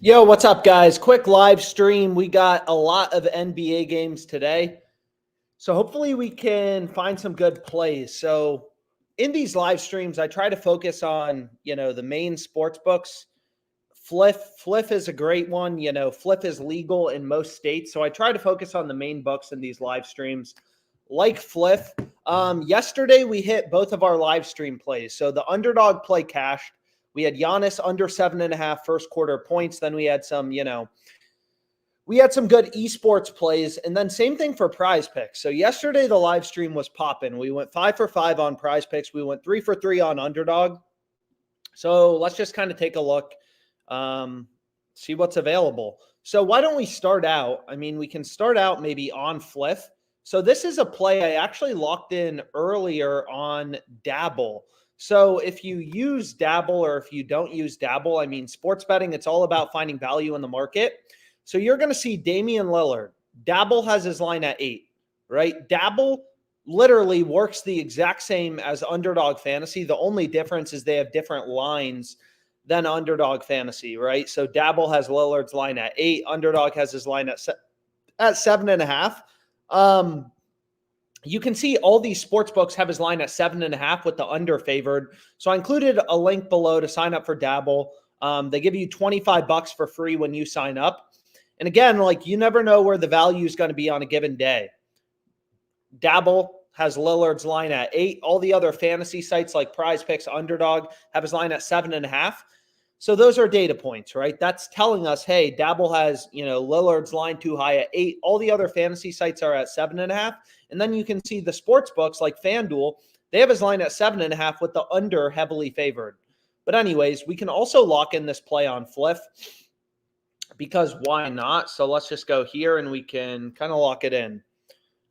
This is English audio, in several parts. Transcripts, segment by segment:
Yo, what's up, guys? Quick live stream. We got a lot of NBA games today. So hopefully we can find some good plays. So in these live streams, I try to focus on, the main sports books. Fliff is a great one. Fliff is legal in most states. So I try to focus on the main books in these live streams. Like Fliff, yesterday we hit both of our live stream plays. So the underdog play cashed. We had Giannis under 7.5 first quarter points. Then we had some, we had some good esports plays. And then same thing for PrizePicks. So yesterday the live stream was popping. We went 5 for 5 on PrizePicks. We went 3 for 3 on Underdog. So let's just kind of take a look, see what's available. So why don't we start out? I mean, we can start out maybe on Fliff. So this is a play I actually locked in earlier on Dabble. So if you use Dabble or if you don't use Dabble, I mean, sports betting, it's all about finding value in the market. So you're going to see Damian Lillard. Dabble has his line at 8, right? Dabble literally works the exact same as Underdog Fantasy. The only difference is they have different lines than Underdog Fantasy, right? So Dabble has Lillard's line at 8. Underdog has his line at 7.5. You can see all these sports books have his line at 7.5 with the under favored. So I included a link below to sign up for Dabble. They give you $25 for free when you sign up. And again, you never know where the value is going to be on a given day. Dabble has Lillard's line at 8. All the other fantasy sites like PrizePicks, Underdog have his line at 7.5. So those are data points, right? That's telling us, hey, Dabble has, Lillard's line too high at 8. All the other fantasy sites are at 7.5. And then you can see the sports books like FanDuel, they have his line at 7.5 with the under heavily favored. But anyways, we can also lock in this play on Fliff because why not? So let's just go here and we can kind of lock it in,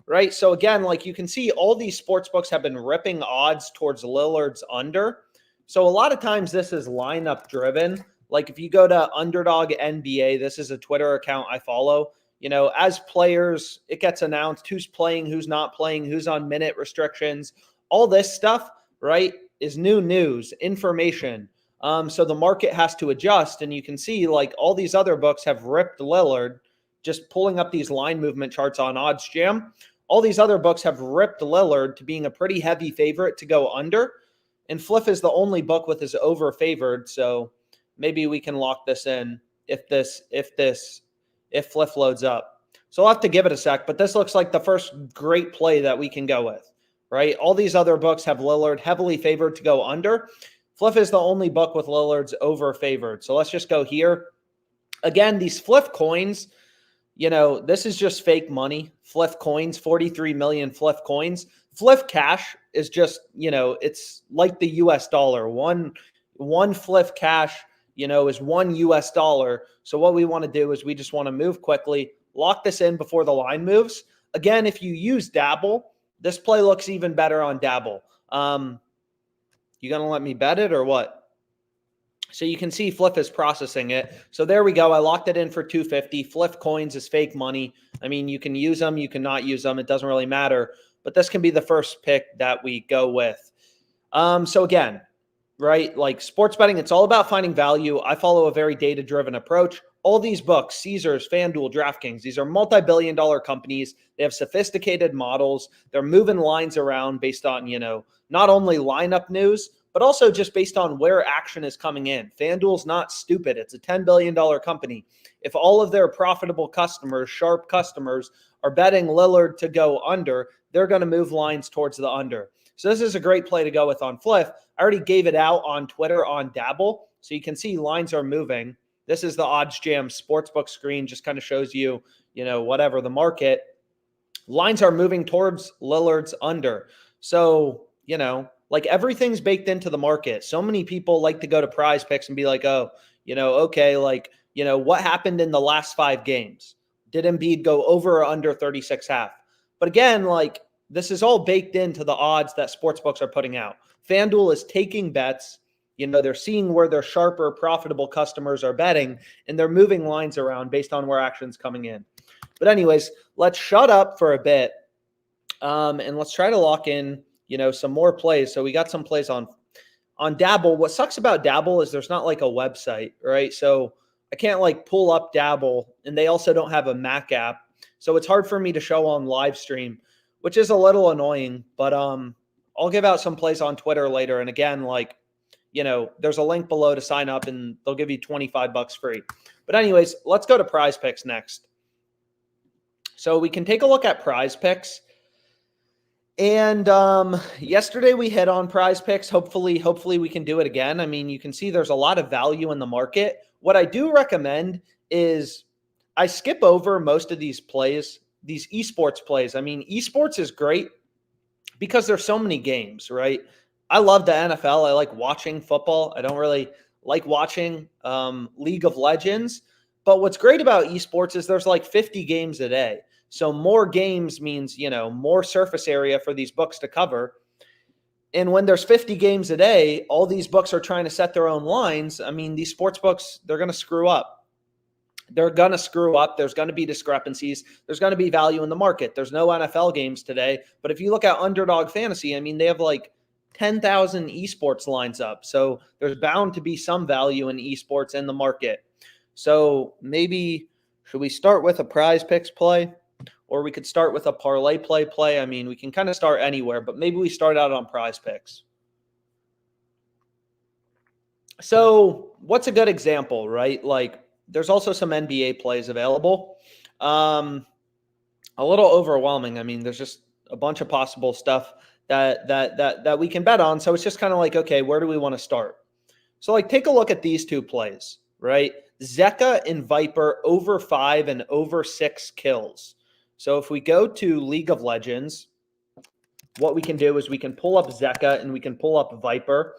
right? So again, you can see all these sports books have been ripping odds towards Lillard's under. So a lot of times this is lineup driven. Like if you go to Underdog NBA, this is a Twitter account I follow. As players, it gets announced who's playing, who's not playing, who's on minute restrictions. All this stuff, right, is new news, information. So the market has to adjust. And you can see all these other books have ripped Lillard, just pulling up these line movement charts on OddsJam. All these other books have ripped Lillard to being a pretty heavy favorite to go under. And Fliff is the only book with his over favored. So maybe we can lock this in if Fliff loads up. So I'll have to give it a sec, but this looks like the first great play that we can go with, right? All these other books have Lillard heavily favored to go under. Fliff is the only book with Lillard's over favored. So let's just go here. Again, these Fliff coins, this is just fake money. Fliff coins, 43 million Fliff coins. Fliff cash is just, it's like the US dollar. One Fliff cash, is $1 US. So what we want to do is we just want to move quickly, lock this in before the line moves. Again, if you use Dabble, this play looks even better on Dabble. You going to let me bet it or what? So you can see Fliff is processing it. So there we go. I locked it in for 250. Fliff coins is fake money. I mean, you can use them. You cannot use them. It doesn't really matter. But this can be the first pick that we go with. So again, right, sports betting, it's all about finding value. I follow a very data-driven approach. All these books, Caesars, FanDuel, DraftKings, these are multi-billion-dollar companies. They have sophisticated models. They're moving lines around based on, not only lineup news, but also just based on where action is coming in. FanDuel's not stupid. It's a $10 billion company. If all of their profitable customers, sharp customers, are betting Lillard to go under, they're going to move lines towards the under. So this is a great play to go with on Fliff. I already gave it out on Twitter on Dabble. So you can see lines are moving. This is the OddsJam sportsbook screen. Just kind of shows you, whatever the market. Lines are moving towards Lillard's under. So, everything's baked into the market. So many people like to go to PrizePicks and be like, oh, okay, what happened in the last 5 games? Did Embiid go over or under 36.5? But again, this is all baked into the odds that sportsbooks are putting out. FanDuel is taking bets. They're seeing where their sharper, profitable customers are betting, and they're moving lines around based on where action's coming in. But anyways, let's shut up for a bit, and let's try to lock in, some more plays. So we got some plays on Dabble. What sucks about Dabble is there's not a website, right? So I can't like pull up Dabble, and they also don't have a Mac app. So it's hard for me to show on live stream, which is a little annoying, but I'll give out some plays on Twitter later. And again, like, there's a link below to sign up and they'll give you $25 free. But anyways, let's go to PrizePicks next. So we can take a look at PrizePicks. And yesterday we hit on PrizePicks. Hopefully we can do it again. I mean, you can see there's a lot of value in the market. What I do recommend is I skip over most of these plays, these esports plays. I mean, esports is great because there's so many games, right? I love the NFL. I like watching football. I don't really like watching League of Legends. But what's great about esports is there's like 50 games a day. So more games means, more surface area for these books to cover. And when there's 50 games a day, all these books are trying to set their own lines. I mean, these sports books, they're going to screw up. They're going to screw up. There's going to be discrepancies. There's going to be value in the market. There's no NFL games today. But if you look at Underdog Fantasy, I mean, they have like 10,000 esports lines up. So there's bound to be some value in esports in the market. So maybe should we start with a PrizePicks play? Or we could start with a ParlayPlay play. I mean, we can kind of start anywhere, but maybe we start out on PrizePicks. So what's a good example, right? Like there's also some NBA plays available. A little overwhelming. I mean, there's just a bunch of possible stuff that we can bet on. So it's just kind of like, okay, where do we want to start? So like take a look at these two plays, right? Zeka and Viper over 5 and over 6 kills. So if we go to League of Legends, what we can do is we can pull up Zeka and we can pull up Viper.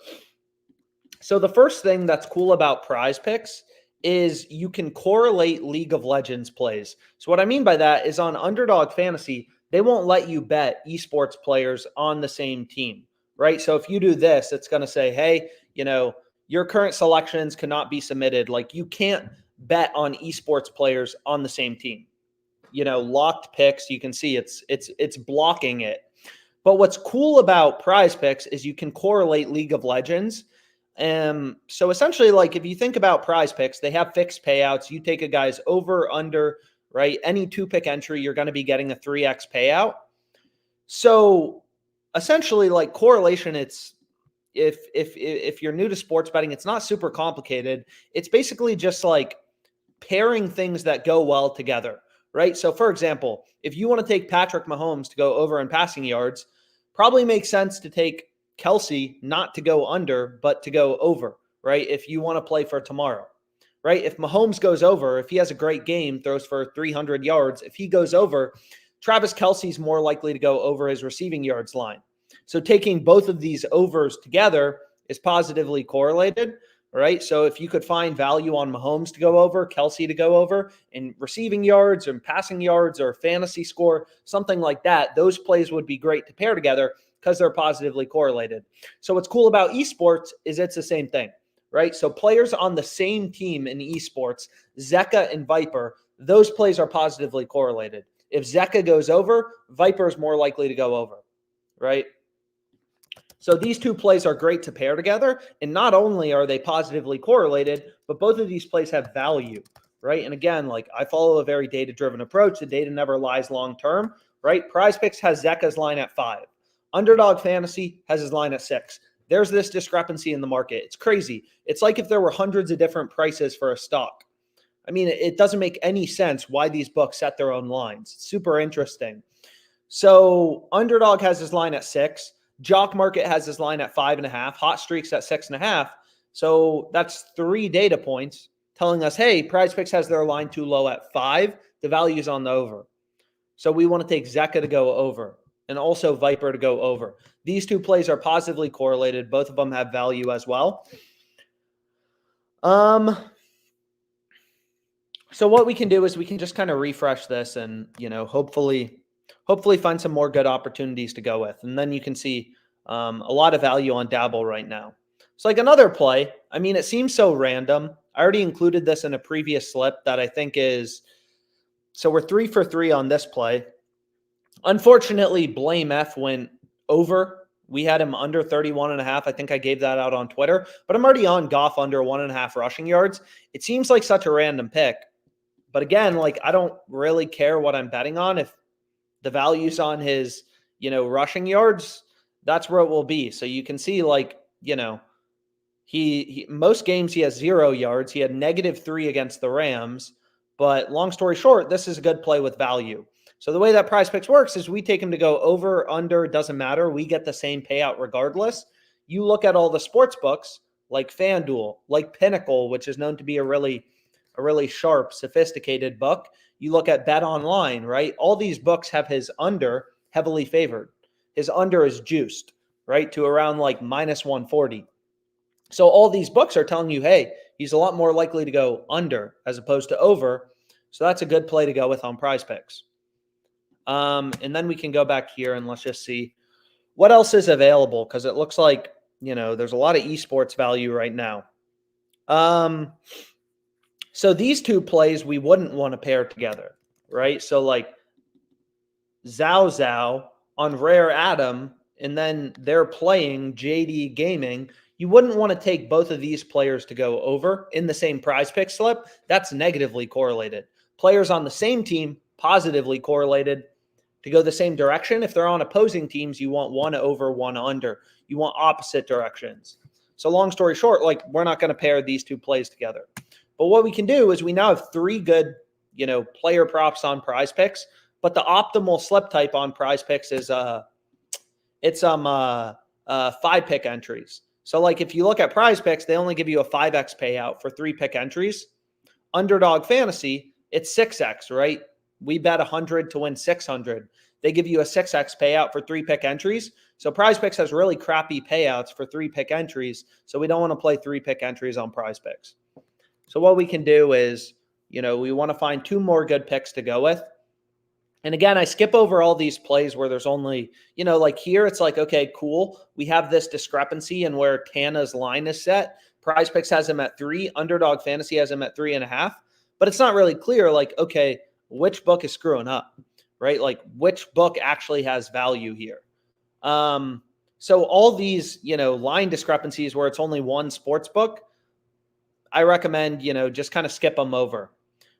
So the first thing that's cool about PrizePicks is you can correlate League of Legends plays. So what I mean by that is on Underdog Fantasy, they won't let you bet esports players on the same team, right? So if you do this, it's going to say, hey, your current selections cannot be submitted. Like you can't bet on esports players on the same team. Locked picks, you can see it's blocking it. But what's cool about PrizePicks is you can correlate League of Legends. So essentially, like if you think about PrizePicks, they have fixed payouts. You take a guy's over, under, right? Any 2-pick entry, you're going to be getting a 3x payout. So essentially, like correlation, it's if you're new to sports betting, it's not super complicated. It's basically just like pairing things that go well together. Right. So, for example, if you want to take Patrick Mahomes to go over in passing yards, probably makes sense to take Kelsey not to go under, but to go over. Right. If you want to play for tomorrow. Right. If Mahomes goes over, if he has a great game, throws for 300 yards, if he goes over, Travis Kelsey's more likely to go over his receiving yards line. So taking both of these overs together is positively correlated. Right. So if you could find value on Mahomes to go over, Kelsey to go over in receiving yards or passing yards or fantasy score, something like that, those plays would be great to pair together because they're positively correlated. So what's cool about esports is it's the same thing, right? So players on the same team in esports, Zeka and Viper, those plays are positively correlated. If Zeka goes over, Viper is more likely to go over, right? So these two plays are great to pair together. And not only are they positively correlated, but both of these plays have value, right? And again, like I follow a very data-driven approach. The data never lies long-term, right? PrizePicks has Zeka's line at 5. Underdog Fantasy has his line at 6. There's this discrepancy in the market. It's crazy. It's like if there were hundreds of different prices for a stock. I mean, it doesn't make any sense why these books set their own lines. It's super interesting. So Underdog has his line at 6. Jock Market has his line at 5.5. Hot Streaks at 6.5. So that's 3 data points telling us, hey, PrizePicks has their line too low at 5. The value is on the over. So we want to take Zeka to go over and also Viper to go over. These two plays are positively correlated. Both of them have value as well. So what we can do is we can just kind of refresh this and, hopefully find some more good opportunities to go with. And then you can see a lot of value on Dabble right now. So like another play, I mean, it seems so random. I already included this in a previous slip that I think is, so we're 3 for 3 on this play. Unfortunately, Blame F went over, We had him under 31.5. I think I gave that out on Twitter, but I'm already on Goff under 1.5 rushing yards. It seems like such a random pick. But again, like I don't really care what I'm betting on. If the value's on his, rushing yards, that's where it will be. So you can see like, he most games he has 0 yards. He had -3 against the Rams. But long story short, this is a good play with value. So the way that PrizePicks works is we take him to go over, under, doesn't matter. We get the same payout regardless. You look at all the sports books like FanDuel, like Pinnacle, which is known to be a really sharp, sophisticated book. You look at Bet Online, right? All these books have his under heavily favored. His under is juiced, right, to around like -140. So all these books are telling you, hey, he's a lot more likely to go under as opposed to over. So that's a good play to go with on PrizePicks. And then we can go back here and let's just see what else is available, because it looks like, there's a lot of esports value right now. So these two plays we wouldn't want to pair together, right? So like Zhao on Rare Adam, and then they're playing JD Gaming. You wouldn't want to take both of these players to go over in the same PrizePick slip. That's negatively correlated. Players on the same team, positively correlated to go the same direction. If they're on opposing teams, you want one over, one under. You want opposite directions. So long story short, like we're not going to pair these two plays together. But what we can do is we now have 3 good, player props on PrizePicks. But the optimal slip type on PrizePicks is 5-pick entries. So like if you look at PrizePicks, they only give you a 5x payout for 3-pick entries. Underdog Fantasy, it's 6x, right? We bet 100 to win 600. They give you a 6x payout for 3-pick entries. So PrizePicks has really crappy payouts for 3-pick entries. So we don't want to play 3-pick entries on PrizePicks. So what we can do is, we want to find 2 more good picks to go with. And again, I skip over all these plays where there's only, like here, it's like, okay, cool. We have this discrepancy in where Tana's line is set. PrizePicks has him at 3. Underdog Fantasy has him at 3.5. But it's not really clear, like, okay, which book is screwing up, right? Like, which book actually has value here? So all these, line discrepancies where it's only one sports book, I recommend, just kind of skip them over.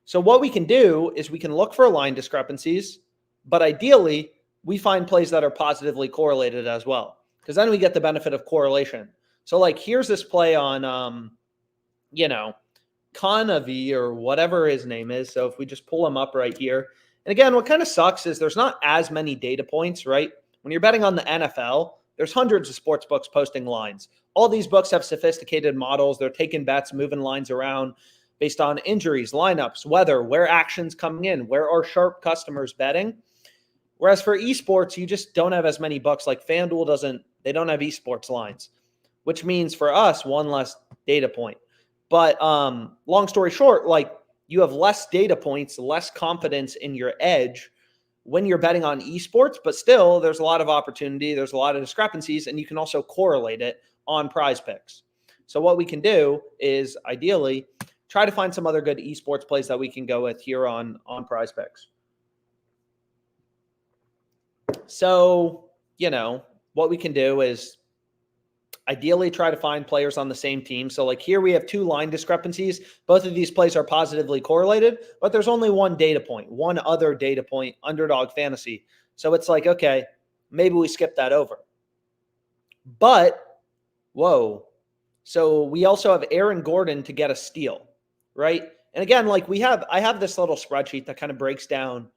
So what we can do is we can look for line discrepancies, but ideally we find plays that are positively correlated as well, because then we get the benefit of correlation. So like here's this play on, Conavi or whatever his name is. So if we just pull him up right here, and again, what kind of sucks is there's not as many data points, right? When you're betting on the NFL, there's hundreds of sports books posting lines. All these books have sophisticated models. They're taking bets, moving lines around based on injuries, lineups, weather, where action's coming in, where are sharp customers betting. Whereas for esports, you just don't have as many books. Like FanDuel they don't have esports lines, which means for us, one less data point. But long story short, like you have less data points, less confidence in your edge when you're betting on esports, but still there's a lot of opportunity. There's a lot of discrepancies, and you can also correlate it on PrizePicks. So what we can do is ideally try to find some other good esports plays that we can go with here on PrizePicks. So, what we can do is ideally try to find players on the same team. So like here we have 2 line discrepancies. Both of these plays are positively correlated, but there's only one data point, one other data point, Underdog Fantasy. So it's like, okay, maybe we skip that over. But, whoa. So we also have Aaron Gordon to get a steal, right? And again, like I have this little spreadsheet that kind of breaks down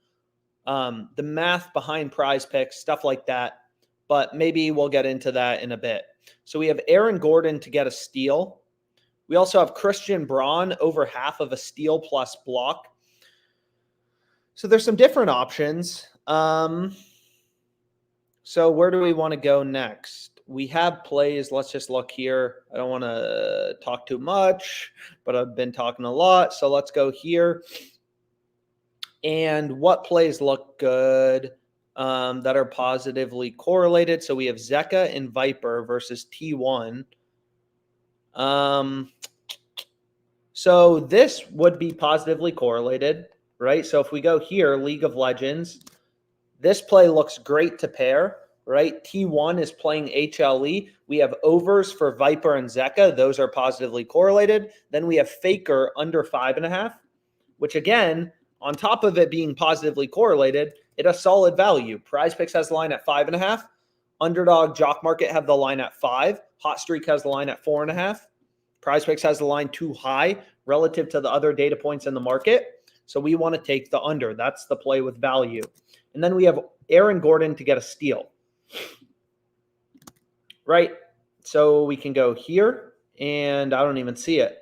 the math behind PrizePicks, stuff like that. But maybe we'll get into that in a bit. So we have Aaron Gordon to get a steal. We also have Christian Braun over half of a steal plus block. So there's some different options. So where do we want to go next? We have plays. Let's just look here. I don't want to talk too much, but I've been talking a lot. So let's go here. And what plays look good that are positively correlated? So we have Zeka and Viper versus T1. So this would be positively correlated, right? So if we go here, League of Legends, this play looks great to pair, right? T1 is playing HLE. We have overs for Viper and Zeka. Those are positively correlated. Then we have Faker under 5.5, which again, on top of it being positively correlated, it has solid value. PrizePicks has the line at 5.5. Underdog Jock Market have the line at 5. Hot Streak has the line at 4.5. PrizePicks has the line too high relative to the other data points in the market. So we want to take the under. That's the play with value. And then we have Aaron Gordon to get a steal. Right? So we can go here, and I don't even see it.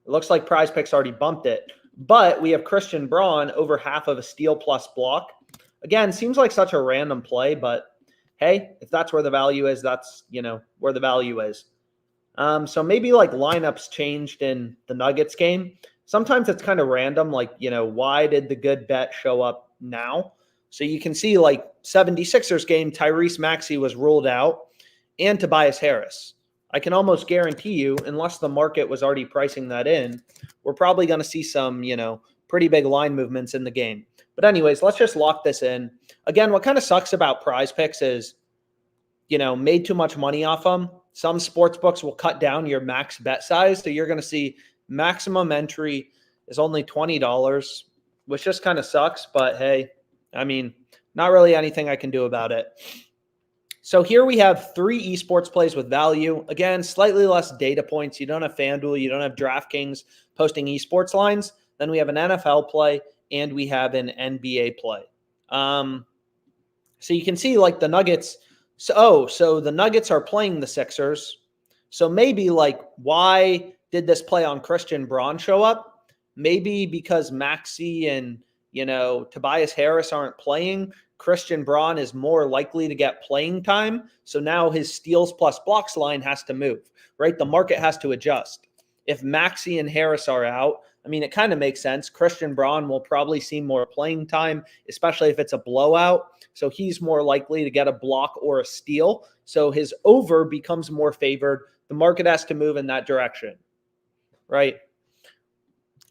It looks like PrizePicks already bumped it. But we have Christian Braun over half of a steal plus block. Again, seems like such a random play, but hey, if that's where the value is, that's, where the value is. So maybe like lineups changed in the Nuggets game. Sometimes it's kind of random, like, why did the good bet show up now? So you can see like 76ers game, Tyrese Maxey was ruled out and Tobias Harris. I can almost guarantee you, unless the market was already pricing that in, we're probably going to see some, pretty big line movements in the game. But anyways, let's just lock this in. Again, what kind of sucks about PrizePicks is, made too much money off them. Some sports books will cut down your max bet size. So you're going to see maximum entry is only $20, which just kind of sucks. But hey, not really anything I can do about it. So here we have 3 esports plays with value. Again, slightly less data points. You don't have FanDuel. You don't have DraftKings posting esports lines. Then we have an NFL play and we have an NBA play. So you can see like the Nuggets. So the Nuggets are playing the Sixers. So maybe like, why did this play on Christian Braun show up? Maybe because Maxey and, Tobias Harris aren't playing. Christian Braun is more likely to get playing time. So now his steals plus blocks line has to move, right? The market has to adjust. If Maxey and Harris are out, it kind of makes sense. Christian Braun will probably see more playing time, especially if it's a blowout. So he's more likely to get a block or a steal. So his over becomes more favored. The market has to move in that direction, right?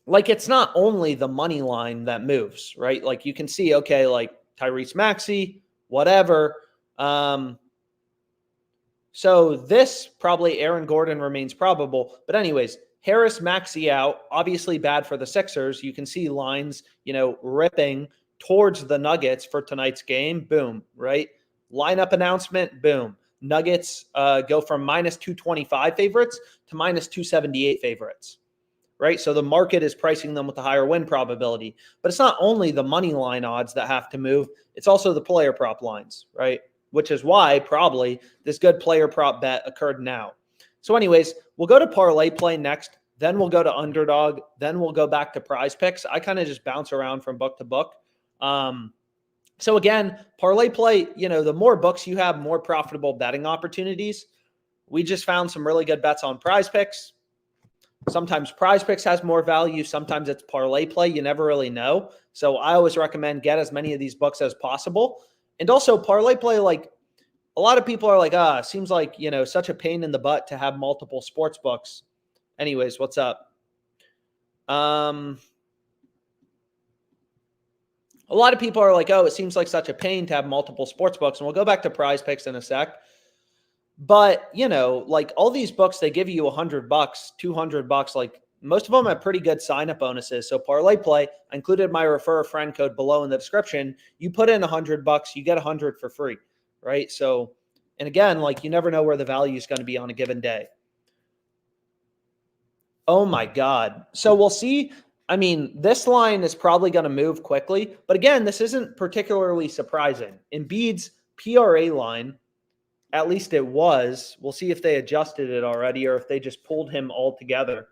Like it's not only the money line that moves, right? Like you can see, okay, like Tyrese Maxey, whatever. So this probably Aaron Gordon remains probable. But anyways, Harris, Maxey out, obviously bad for the Sixers. You can see lines, ripping towards the Nuggets for tonight's game. Boom, right? Lineup announcement, boom. Nuggets go from minus 225 favorites to minus 278 favorites, right? So the market is pricing them with a higher win probability. But it's not only the money line odds that have to move, it's also the player prop lines, right? Which is why probably this good player prop bet occurred now. So anyways, we'll go to parlay play next. Then we'll go to underdog. Then we'll go back to PrizePicks. I kind of just bounce around from book to book. So again, parlay play, the more books you have, more profitable betting opportunities. We just found some really good bets on PrizePicks. Sometimes PrizePicks has more value. Sometimes it's parlay play. You never really know. So I always recommend get as many of these books as possible. And also parlay play, like a lot of people are like, seems like, such a pain in the butt to have multiple sports books. Anyways, what's up? A lot of people are like, it seems like such a pain to have multiple sports books. And we'll go back to PrizePicks in a sec. But, like all these books, they give you $100, $200. Like most of them have pretty good sign-up bonuses. So parlay play, I included my refer a friend code below in the description. You put in $100, you get 100 for free, right? So, and again, like you never know where the value is going to be on a given day. Oh my God. So we'll see. This line is probably going to move quickly. But again, this isn't particularly surprising. Embiid's PRA line, at least it was. We'll see if they adjusted it already or if they just pulled him all together.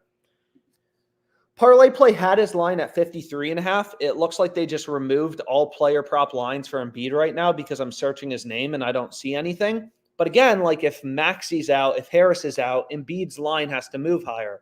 Parlay play had his line at 53.5. It looks like they just removed all player prop lines for Embiid right now because I'm searching his name and I don't see anything. But again, like if Maxey's out, if Harris is out, Embiid's line has to move higher.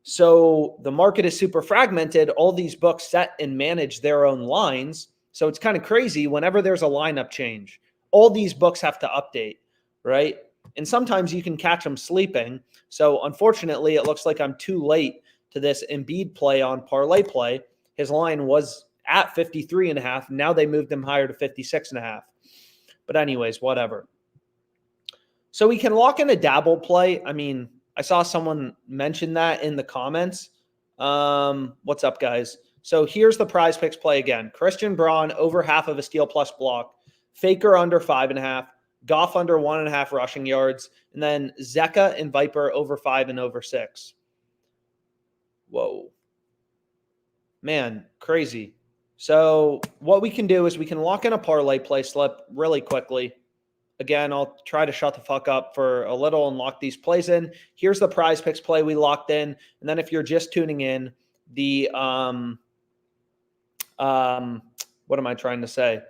So the market is super fragmented. All these books set and manage their own lines. So it's kind of crazy whenever there's a lineup change. All these books have to update, right? And sometimes you can catch them sleeping. So unfortunately, it looks like I'm too late to this Embiid play on parlay play. His line was at 53.5. Now they moved him higher to 56.5. But anyways, whatever. So we can lock in a Dabble play. I mean, I saw someone mention that in the comments. What's up, guys? So here's the PrizePicks play again. Christian Braun over half of a steal plus block. Faker under 5.5. Goff under 1.5 rushing yards. And then Zeka and Viper over 5 and over 6. Whoa. Man, crazy. So what we can do is we can lock in a parlay play slip really quickly. Again, I'll try to shut the fuck up for a little and lock these plays in. Here's the PrizePicks play we locked in. And then if you're just tuning in, the what am I trying to say?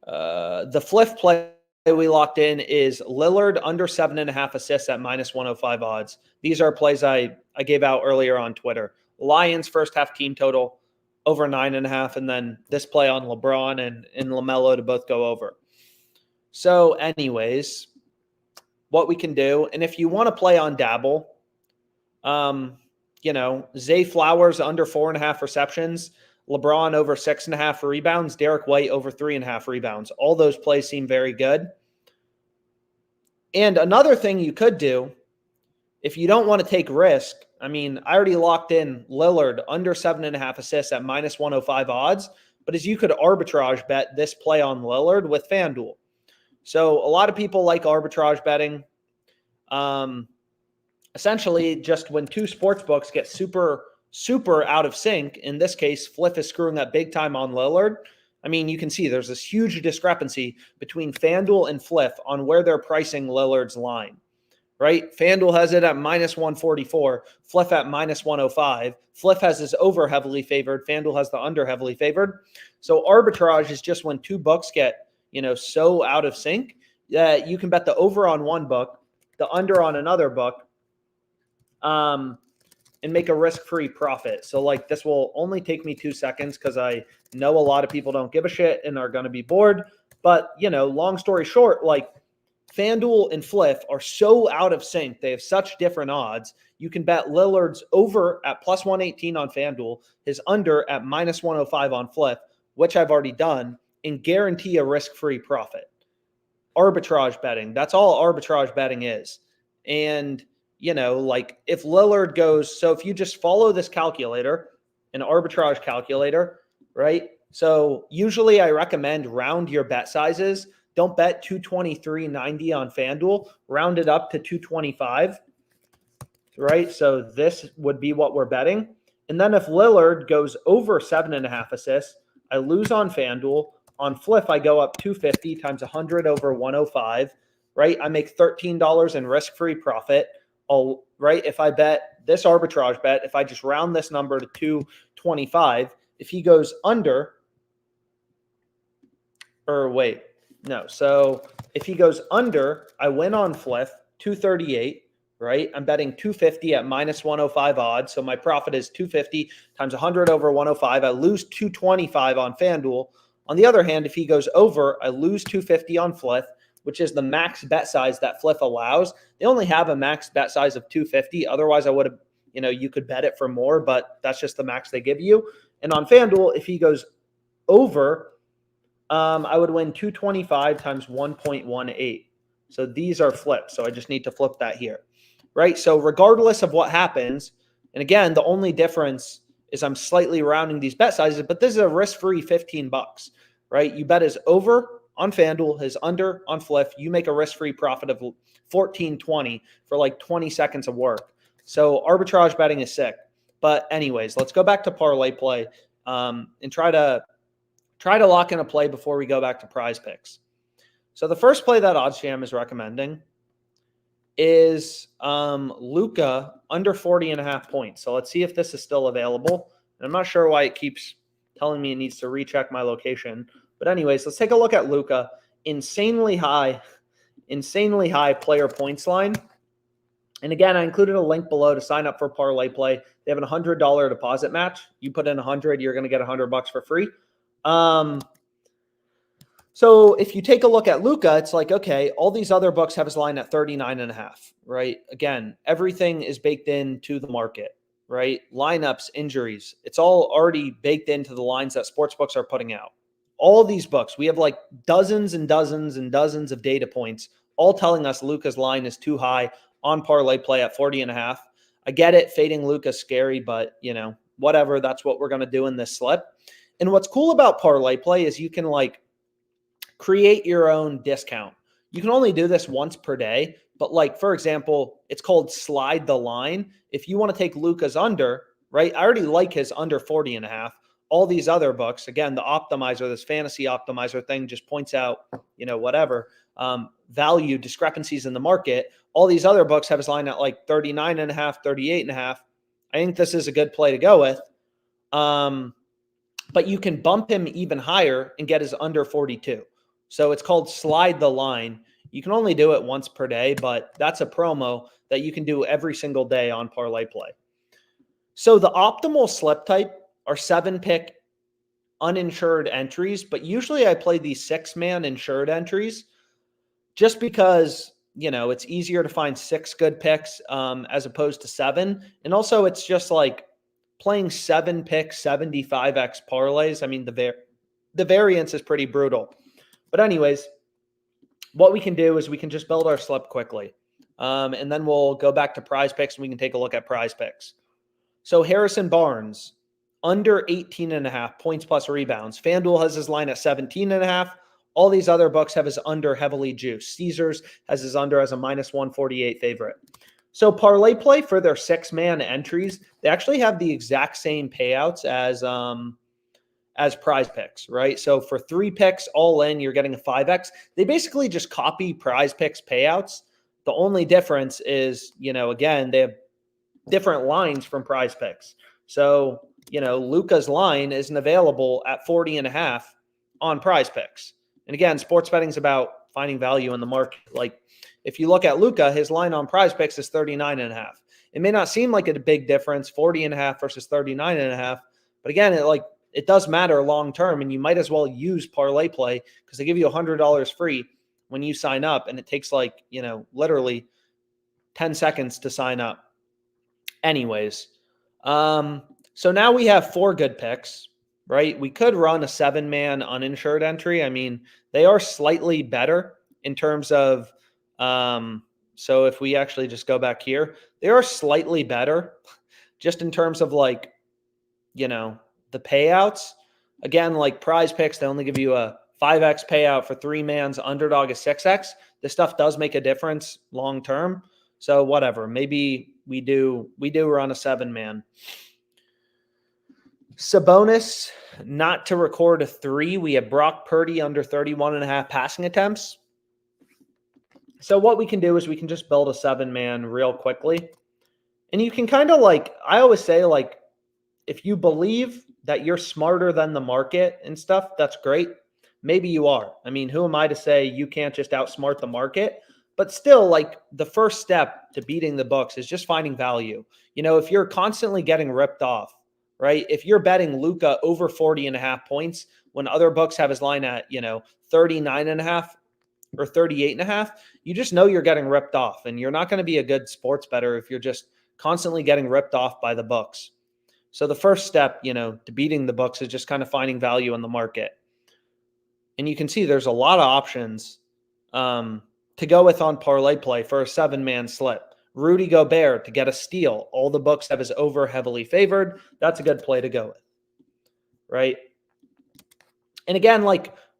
The Fliff play we locked in is Lillard under 7.5 assists at -105 odds. These are plays I gave out earlier on Twitter. Lions first half team total over 9.5, and then this play on LeBron and LaMelo to both go over. So anyways, what we can do, and if you want to play on Dabble, Zay Flowers under 4.5 receptions, LeBron over 6.5 rebounds, Derek White over 3.5 rebounds. All those plays seem very good. And another thing you could do, if you don't want to take risk, I mean, I already locked in Lillard under 7.5 assists at -105 odds, but as you could arbitrage bet this play on Lillard with FanDuel. So a lot of people like arbitrage betting. Essentially, just when two sports books get super out of sync, in this case, Fliff is screwing up big time on Lillard. I mean, you can see there's this huge discrepancy between FanDuel and Fliff on where they're pricing Lillard's line, right? FanDuel has it at -144, Fliff at -105. Fliff has his over heavily favored. FanDuel has the under heavily favored. So arbitrage is just when two books get so out of sync that you can bet the over on one book, the under on another book, and make a risk-free profit. So like this will only take me 2 seconds because I know a lot of people don't give a shit and are going to be bored. But, long story short, like FanDuel and Fliff are so out of sync. They have such different odds. You can bet Lillard's over at +118 on FanDuel, his under at -105 on Fliff, which I've already done, and guarantee a risk-free profit. Arbitrage betting. That's all arbitrage betting is. And, if Lillard goes, so if you just follow this calculator, an arbitrage calculator, right? So usually I recommend round your bet sizes. Don't bet 223.90 on FanDuel. Round it up to 225, right? So this would be what we're betting. And then if Lillard goes over 7.5 assists, I lose on FanDuel. On Fliff, I go up 250 times 100 over 105, right? I make $13 in risk-free profit. Right? If I bet this arbitrage bet, if I just round this number to 225, if he goes under, so if he goes under, I win on Fliff, 238, right? I'm betting 250 at -105 odds. So my profit is 250 times 100 over 105. I lose 225 on FanDuel. On the other hand, if he goes over, I lose 250 on Fliff, which is the max bet size that Fliff allows. They only have a max bet size of 250. Otherwise, I would have, you could bet it for more, but that's just the max they give you. And on FanDuel, if he goes over, I would win 225 times 1.18. So these are flips. So I just need to flip that here, right? So regardless of what happens, and again, the only difference is I'm slightly rounding these bet sizes, but this is a risk-free $15, right? You bet his over on FanDuel, his under on Fliff. You make a risk-free profit of $14.20 for like 20 seconds of work. So arbitrage betting is sick. But anyways, let's go back to ParlayPlay and try to lock in a play before we go back to PrizePicks. So the first play that OddsJam is recommending is Luka under 40.5 points. So let's see if this is still available. And I'm not sure why it keeps telling me it needs to recheck my location. But anyways, let's take a look at Luka. Insanely high player points line. And again, I included a link below to sign up for ParlayPlay. They have a $100 deposit match. You put in 100, you're going to get $100 for free. So if you take a look at Luka, it's like, okay, all these other books have his line at 39.5, right? Again, everything is baked into the market, right? Lineups, injuries, it's all already baked into the lines that sports books are putting out. all these books, we have like dozens and dozens and dozens of data points, all telling us Luka's line is too high on ParlayPlay at 40.5. I get it. Fading Luka's scary, but whatever. That's what we're going to do in this slip. And what's cool about ParlayPlay is you can like create your own discount. You can only do this once per day, but like, for example, it's called slide the line. If you want to take Luka's under, right? I already like his under 40.5. All these other books, again, the optimizer, this fantasy optimizer thing just points out, whatever value discrepancies in the market. All these other books have his line at like 39.5, 38.5. I think this is a good play to go with. But you can bump him even higher and get his under 42. So it's called slide the line. You can only do it once per day, but that's a promo that you can do every single day on ParlayPlay. So the optimal slip type are 7-pick uninsured entries, but usually I play these 6-man insured entries just because, it's easier to find 6 good picks as opposed to 7. And also it's just like playing 7-pick 75x parlays. I mean, the variance is pretty brutal. But anyways, what we can do is we can just build our slip quickly. And then we'll go back to PrizePicks and we can take a look at PrizePicks. So Harrison Barnes, under 18.5 points plus rebounds. FanDuel has his line at 17.5. All these other books have his under heavily juiced. Caesars has his under as a -148 favorite. So ParlayPlay for their 6-man entries, they actually have the exact same payouts as PrizePicks, right? So for 3 picks all in, you're getting a 5x. They basically just copy PrizePicks payouts. The only difference is, again, they have different lines from PrizePicks. So, Luka's line isn't available at 40.5 on PrizePicks. And again, sports betting is about finding value in the market. Like if you look at Luka, his line on PrizePicks is 39.5. It may not seem like a big difference, 40.5 versus 39.5. But again, it does matter long term, and you might as well use ParlayPlay because they give you $100 free when you sign up, and it takes literally 10 seconds to sign up. Anyways, so now we have 4 good picks, right? We could run a 7-man uninsured entry. I mean, they are slightly better in terms of, so if we actually just go back here, they are slightly better just in terms of the payouts. Again, like PrizePicks, they only give you a 5x payout for 3-man's. Underdog is 6x. This stuff does make a difference long term. So whatever, maybe we do run a 7-man. Sabonis, not to record a 3. We have Brock Purdy under 31.5 passing attempts. So what we can do is we can just build a 7-man real quickly. And you can kind of I always say, if you believe that you're smarter than the market and stuff, that's great. Maybe you are. I mean, who am I to say you can't just outsmart the market? But still, the first step to beating the books is just finding value. If you're constantly getting ripped off, right? If you're betting Luka over 40.5 points when other books have his line at, 39.5 or 38.5, you just know you're getting ripped off, and you're not going to be a good sports bettor if you're just constantly getting ripped off by the books. So the first step, to beating the books is just kind of finding value in the market. And you can see there's a lot of options to go with on ParlayPlay for a 7-man slip. Rudy Gobert to get a steal. All the books have his over heavily favored. That's a good play to go with, right? And again,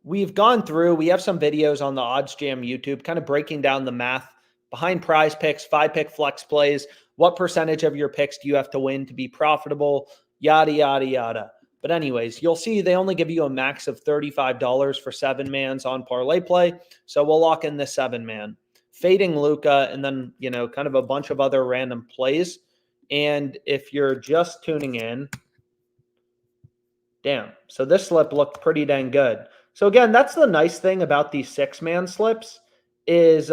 we've gone through, we have some videos on the Odds Jam YouTube kind of breaking down the math behind PrizePicks, 5-pick flex plays. What percentage of your picks do you have to win to be profitable? Yada, yada, yada. But anyways, you'll see they only give you a max of $35 for 7-mans on ParlayPlay. So we'll lock in this 7-man. Fading Luka, and then, kind of a bunch of other random plays. And if you're just tuning in, damn. So this slip looked pretty dang good. So again, that's the nice thing about these 6-man slips is,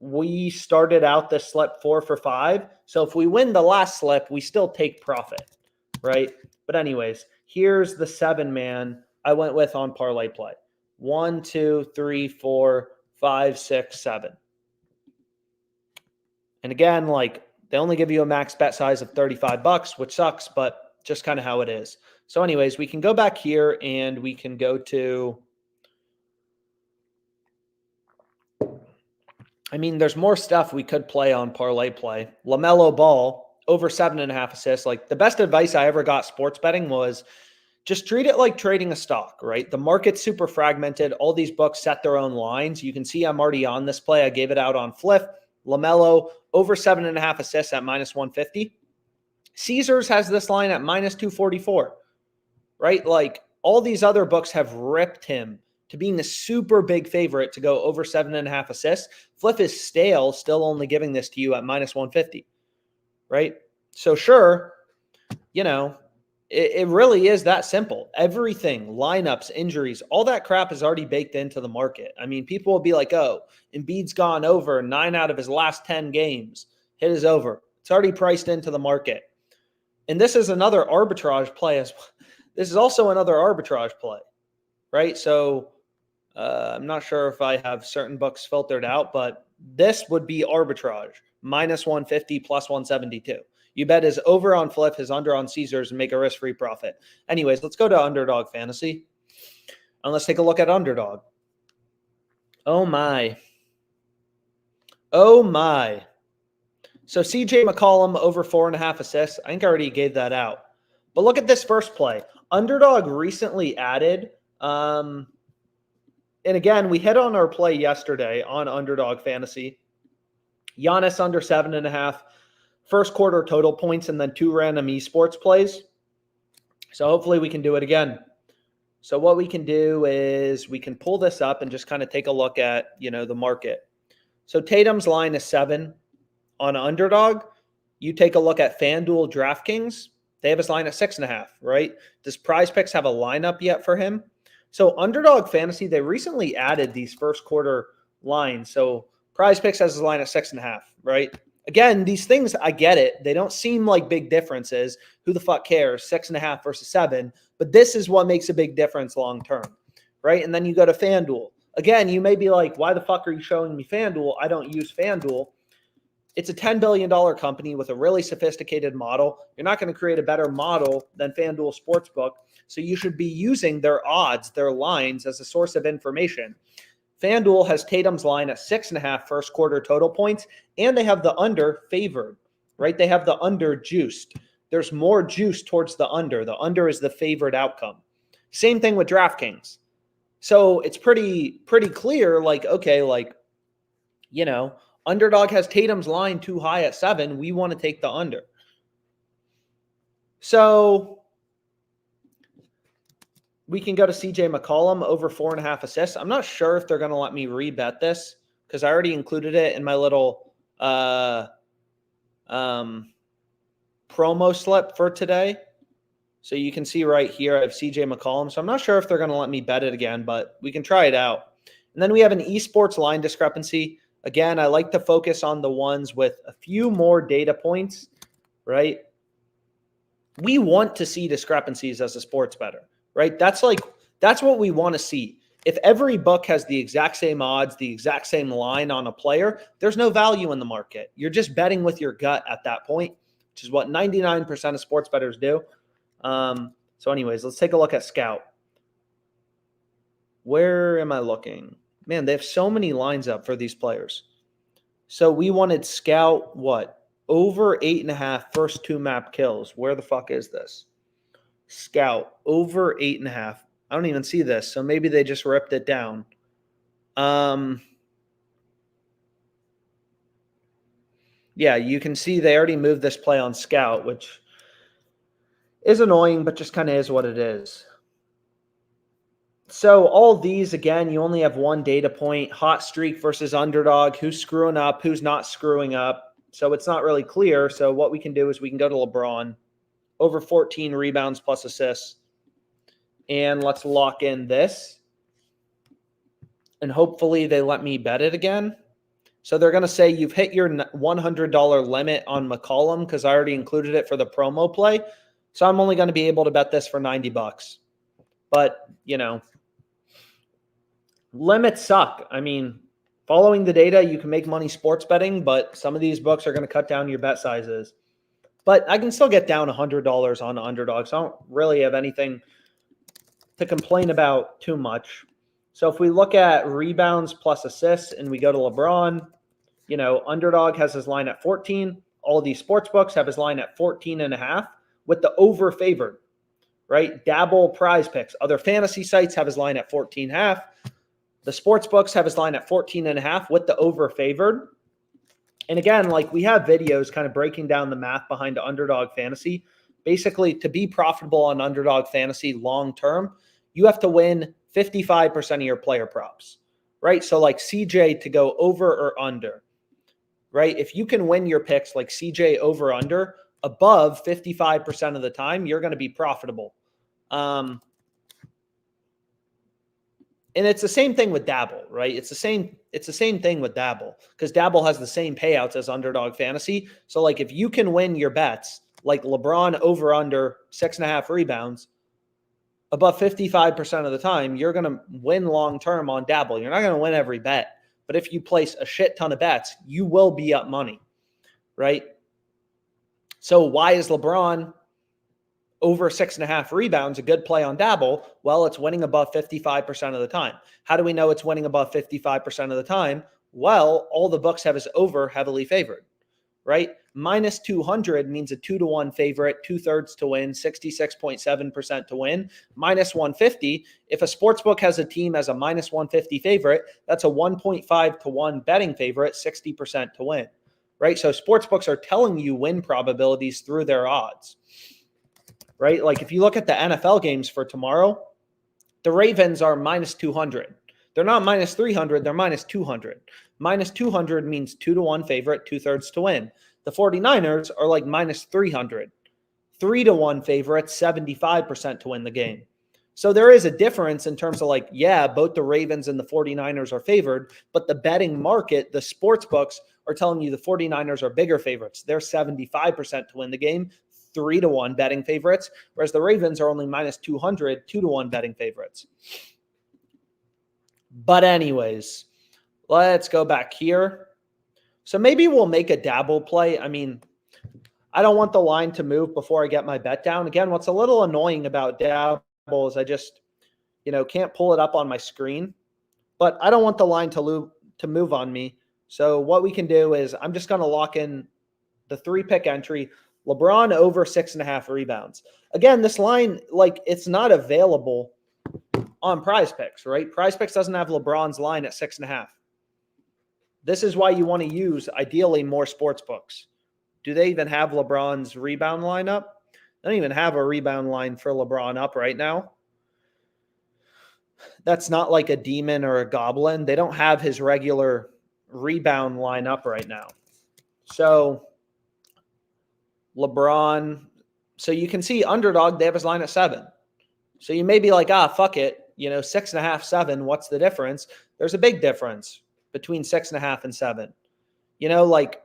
we started out this slip 4 for 5. So if we win the last slip, we still take profit, right? But anyways, here's the 7-man I went with on ParlayPlay. 1, 2, 3, 4, 5, 6, 7. And again, they only give you a max bet size of $35, which sucks, but just kind of how it is. So anyways, we can go back here and we can go to, I mean, there's more stuff we could play on parlay play. LaMelo Ball, over 7.5 assists. Like, the best advice I ever got sports betting was just treat it like trading a stock, right? The market's super fragmented. All these books set their own lines. You can see I'm already on this play. I gave it out on Fliff. LaMelo, over 7.5 assists at minus 150. Caesars has this line at minus 244, right? Like, all these other books have ripped him to being a super big favorite to go over 7.5 assists. Fliff is stale, still only giving this to you at minus 150, right? So sure, you know, it really is that simple. Everything, lineups, injuries, all that crap is already baked into the market. I mean, people will be like, oh, Embiid's gone over 9 out of his last 10 games. Hit is over. It's already priced into the market. And this is another arbitrage play as well. This is also another arbitrage play, right? So I'm not sure if I have certain books filtered out, but this would be arbitrage, minus 150 plus 172. You bet his over on Fliff, his under on Caesars, and make a risk-free profit. Anyways, let's go to Underdog Fantasy. And let's take a look at Underdog. Oh, my. Oh, my. So CJ McCollum, over 4.5 assists. I think I already gave that out. But look at this first play. Underdog recently added, and again, we hit on our play yesterday on Underdog Fantasy. Giannis under 7.5. First quarter total points, and then 2 random esports plays. So hopefully we can do it again. So what we can do is we can pull this up and just kind of take a look at, you know, the market. So Tatum's line is 7 on Underdog. You take a look at FanDuel, DraftKings. They have his line at 6.5, right? Does PrizePicks have a lineup yet for him? So Underdog Fantasy, they recently added these first quarter lines. So PrizePicks has his line at 6.5, right? Again, these things, I get it. They don't seem like big differences. Who the fuck cares? 6.5 versus 7. But this is what makes a big difference long term, right? And then you go to FanDuel. Again, you may be like, why the fuck are you showing me FanDuel? I don't use FanDuel. It's a $10 billion company with a really sophisticated model. You're not going to create a better model than FanDuel Sportsbook. So you should be using their odds, their lines as a source of information. FanDuel has Tatum's line at 6.5 first quarter total points, and they have the under favored, right? They have the under juiced. There's more juice towards the under. The under is the favored outcome. Same thing with DraftKings. So it's pretty clear, like, okay, like, you know, Underdog has Tatum's line too high at 7. We want to take the under. So we can go to CJ McCollum, over 4.5 assists. I'm not sure if they're going to let me rebet this because I already included it in my little promo slip for today. So you can see right here, I have CJ McCollum. So I'm not sure if they're going to let me bet it again, but we can try it out. And then we have an esports line discrepancy. Again, I like to focus on the ones with a few more data points, right? We want to see discrepancies as a sports bettor, right? That's what we want to see. If every book has the exact same odds, the exact same line on a player, there's no value in the market. You're just betting with your gut at that point, which is what 99% of sports bettors do. So anyways, let's take a look at Scout. Where am I looking? Man, they have so many lines up for these players. So we wanted Scout, what? Over 8.5 first 2 map kills. Where the fuck is this? Scout, over 8.5. I don't even see this, so maybe they just ripped it down. Yeah, you can see they already moved this play on Scout, which is annoying, but just kind of is what it is. So all these, again, you only have one data point, hot streak versus underdog, who's screwing up, who's not screwing up. So it's not really clear. So what we can do is we can go to LeBron, over 14 rebounds plus assists. And let's lock in this. And hopefully they let me bet it again. So they're going to say you've hit your $100 limit on McCollum because I already included it for the promo play. So I'm only going to be able to bet this for $90. But, you know, limits suck. I mean, following the data, you can make money sports betting, but some of these books are going to cut down your bet sizes. But I can still get down $100 on Underdog, so I don't really have anything to complain about too much. So if we look at rebounds plus assists and we go to LeBron, Underdog has his line at 14. All these sports books have his line at 14.5 with the over favored, right? Dabble, PrizePicks, other fantasy sites have his line at 14.5. The sports books have his line at 14.5 with the over favored. And again, like we have videos kind of breaking down the math behind Underdog Fantasy. Basically, to be profitable on Underdog Fantasy long term, you have to win 55% of your player props, right? So like CJ to go over or under, right? If you can win your picks like CJ over under above 55% of the time, you're going to be profitable. And it's the same thing with Dabble, right? It's the same thing with Dabble because Dabble has the same payouts as Underdog Fantasy. So like if you can win your bets, like LeBron over under 6.5 rebounds above 55% of the time, you're going to win long-term on Dabble. You're not going to win every bet, but if you place a shit ton of bets, you will be up money, right? So why is LeBron over 6.5 rebounds a good play on Dabble? Well, it's winning above 55% of the time. How do we know it's winning above 55% of the time? Well, all the books have his over heavily favored, right? Minus 200 means a 2-to-1 favorite, 2/3 to win, 66.7% to win. Minus 150, if a sports book has a team as a minus 150 favorite, that's a 1.5 to 1 betting favorite, 60% to win, right? So sports books are telling you win probabilities through their odds, right? Like if you look at the NFL games for tomorrow, the Ravens are minus 200. They're not minus 300, they're minus 200. Minus 200 means 2-to-1 favorite, 2/3 to win. The 49ers are like minus 300. 3-to-1 favorite, 75% to win the game. So there is a difference in terms of like, yeah, both the Ravens and the 49ers are favored, but the betting market, the sports books are telling you the 49ers are bigger favorites. They're 75% to win the game, 3-to-1 betting favorites, whereas the Ravens are only minus 200, 2-to-1 betting favorites. But anyways, let's go back here. So maybe we'll make a Dabble play. I mean, I don't want the line to move before I get my bet down. Again, what's a little annoying about Dabble is I just, can't pull it up on my screen. But I don't want the line to move on me. So what we can do is I'm just going to lock in the 3-pick entry. LeBron over 6.5 rebounds. Again, this line, like, it's not available on PrizePicks, right? PrizePicks doesn't have LeBron's line at 6.5. This is why you want to use, ideally, more sports books. Do they even have LeBron's rebound line up? They don't even have a rebound line for LeBron up right now. That's not like a demon or a goblin. They don't have his regular rebound line up right now. So LeBron, so you can see Underdog, they have his line at 7. So you may be like, fuck it. 6.5, 7, what's the difference? There's a big difference between 6.5 and 7. Like,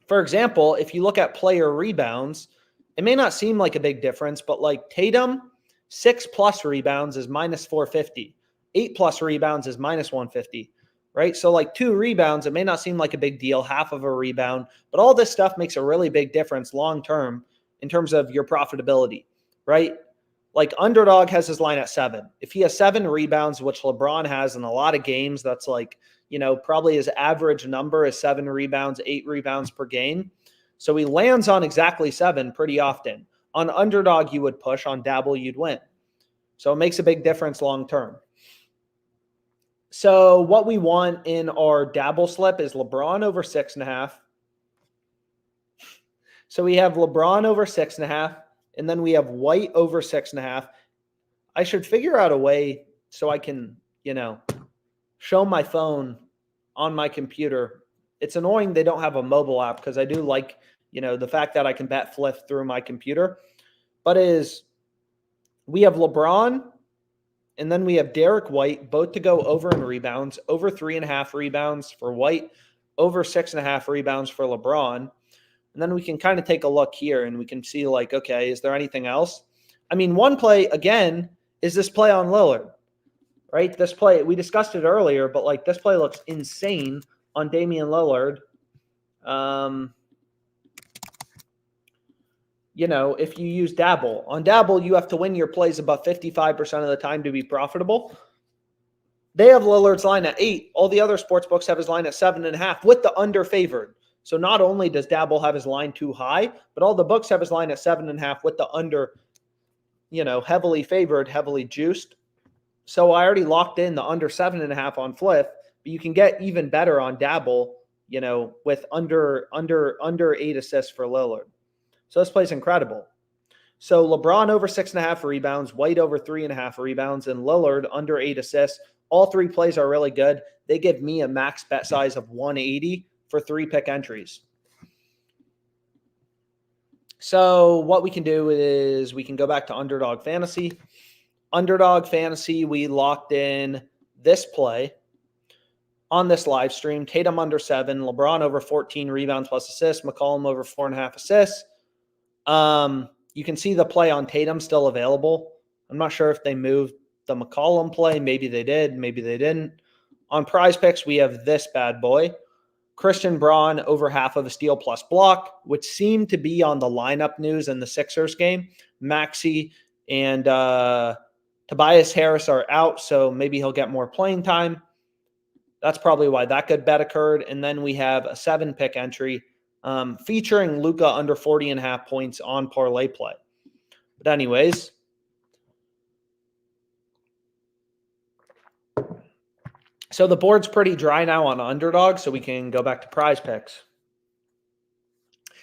for example, if you look at player rebounds, it may not seem like a big difference, but like Tatum, 6+ rebounds is minus 450. 8+ rebounds is minus 150, right? So like 2 rebounds, it may not seem like a big deal, half of a rebound, but all this stuff makes a really big difference long-term in terms of your profitability, right? Like Underdog has his line at 7. If he has 7 rebounds, which LeBron has in a lot of games, that's like, probably his average number is 7 rebounds, 8 rebounds per game. So he lands on exactly 7 pretty often. On Underdog, you would push. On Dabble, you'd win. So it makes a big difference long term. So what we want in our Dabble slip is LeBron over 6.5. So we have LeBron over 6.5. And then we have White over 6.5. I should figure out a way so I can, show my phone on my computer. It's annoying they don't have a mobile app because I do like, the fact that I can bet Fliff through my computer. But we have LeBron and then we have Derek White, both to go over in rebounds, over 3.5 rebounds for White, over 6.5 rebounds for LeBron. And then we can kind of take a look here and we can see like, okay, is there anything else? I mean, one play, again, is this play on Lillard, right? This play, we discussed it earlier, but like this play looks insane on Damian Lillard. if you use Dabble. On Dabble, you have to win your plays above 55% of the time to be profitable. They have Lillard's line at 8. All the other sports books have his line at 7.5 with the under favored. So not only does Dabble have his line too high, but all the books have his line at 7.5 with the under, heavily favored, heavily juiced. So I already locked in the under 7.5 on Fliff, but you can get even better on Dabble, with under 8 assists for Lillard. So this play's incredible. So LeBron over 6.5 rebounds, White over 3.5 rebounds, and Lillard under 8 assists. All three plays are really good. They give me a max bet size of 180 for 3-pick entries. So what we can do is we can go back to Underdog Fantasy. Underdog Fantasy, we locked in this play on this live stream. Tatum under 7, LeBron over 14 rebounds plus assists, McCollum over 4.5 assists. You can see the play on Tatum still available. I'm not sure if they moved the McCollum play. Maybe they did. Maybe they didn't. On PrizePicks, we have this bad boy. Christian Braun over half of a steal plus block, which seemed to be on the lineup news in the Sixers game. Maxey and Tobias Harris are out, so maybe he'll get more playing time. That's probably why that good bet occurred. And then we have a 7-pick entry featuring Luka under 40.5 points on ParlayPlay. But anyways, so the board's pretty dry now on Underdog, so we can go back to PrizePicks.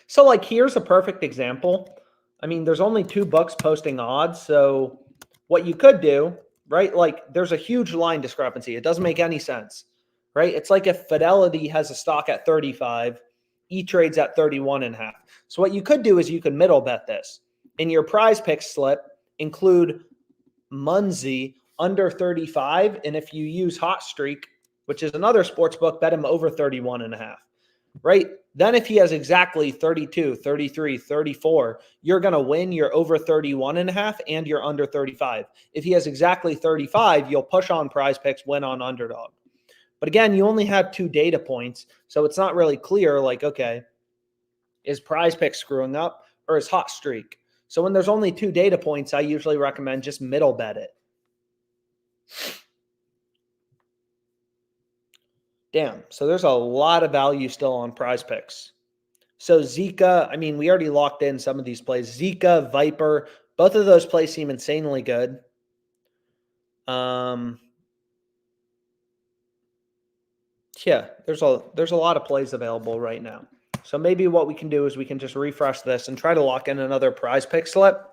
So, here's a perfect example. I mean, there's only 2 books posting odds, so what you could do, right, there's a huge line discrepancy. It doesn't make any sense, right? It's like if Fidelity has a stock at 35, E-Trade's at 31.5. So what you could do is you could middle bet this. In your PrizePicks slip, include Munzie under 35, and if you use Hot Streak, which is another sports book, bet him over 31.5, right? Then if he has exactly 32, 33, 34, you're going to win your over 31.5 and your under 35. If he has exactly 35, you'll push on PrizePicks, win on Underdog. But again, you only have 2 data points, so it's not really clear, okay, is PrizePicks screwing up or is Hot Streak? So when there's only 2 data points, I usually recommend just middle bet it. Damn, so there's a lot of value still on PrizePicks. So Zika, I mean, we already locked in some of these plays. Zika, Viper, both of those plays seem insanely good. Yeah, there's a lot of plays available right now. So maybe what we can do is we can just refresh this and try to lock in another PrizePick slip.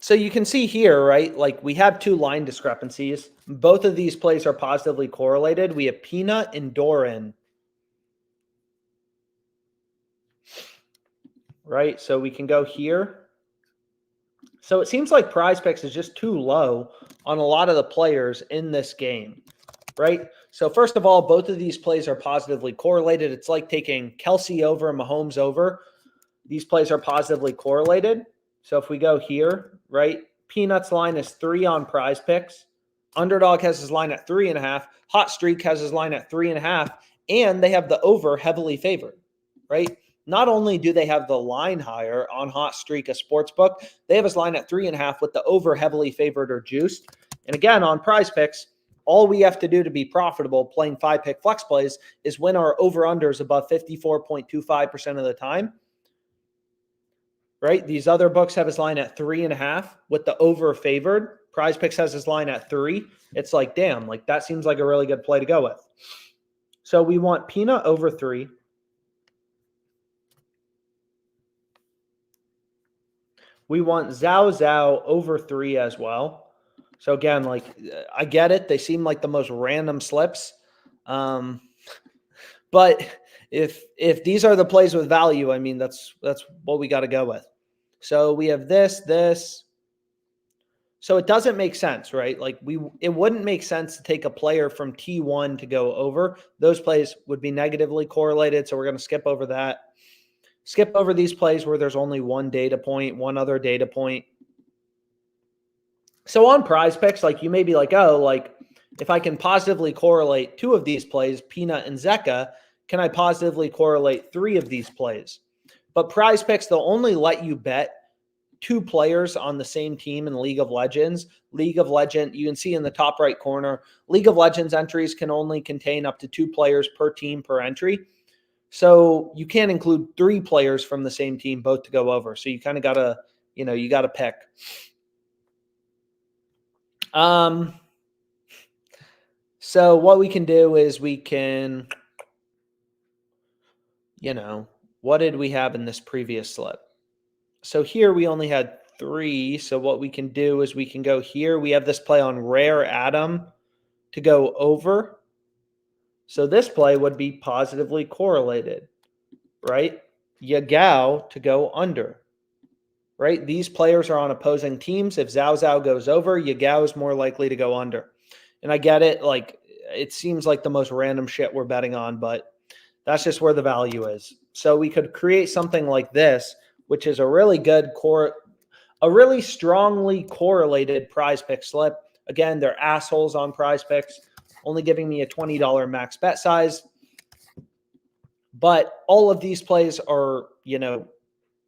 So you can see here, right, we have 2 line discrepancies. Both of these plays are positively correlated. We have Peanut and Doran. Right, so we can go here. So it seems like PrizePicks is just too low on a lot of the players in this game, right? So first of all, both of these plays are positively correlated. It's like taking Kelsey over, Mahomes over. These plays are positively correlated. So if we go here, right, Peanut's line is 3 on PrizePicks. Underdog has his line at 3.5. Hot Streak has his line at 3.5. And they have the over heavily favored, right? Not only do they have the line higher on Hot Streak, a sports book, they have his line at 3.5 with the over heavily favored or juiced. And again, on PrizePicks, all we have to do to be profitable playing 5-pick flex plays is win our over-unders above 54.25% of the time. Right? These other books have his line at 3.5 with the over favored. PrizePicks has his line at 3. It's damn, that seems like a really good play to go with. So we want Peanut over 3. We want Zhao Zhao over 3 as well. So again, I get it. They seem like the most random slips. But if these are the plays with value, I mean, that's what we got to go with. So we have this. So it doesn't make sense, right? It wouldn't make sense to take a player from T1 to go over. Those plays would be negatively correlated. So we're going to skip over that. Skip over these plays where there's only 1 data point, 1 other data point. So on PrizePicks, you may be if I can positively correlate 2 of these plays, Peanut and Zeka, can I positively correlate 3 of these plays. But PrizePicks, they'll only let you bet 2 players on the same team in League of Legends. League of Legends, you can see in the top right corner, League of Legends entries can only contain up to 2 players per team per entry. So you can't include 3 players from the same team both to go over. So you kind of got to, you got to pick. So what we can do is we can, what did we have in this previous slip? So here we only had 3. So what we can do is we can go here. We have this play on Rare Atom to go over. So this play would be positively correlated, right? Yagao to go under, right? These players are on opposing teams. If Zhao Zhao goes over, Yagao is more likely to go under. And I get it. Like, it seems like the most random shit we're betting on, but that's just where the value is. So we could create something like this, which is a really good a really strongly correlated PrizePicks slip. Again, they're assholes on PrizePicks, only giving me a $20 max bet size. But all of these plays are,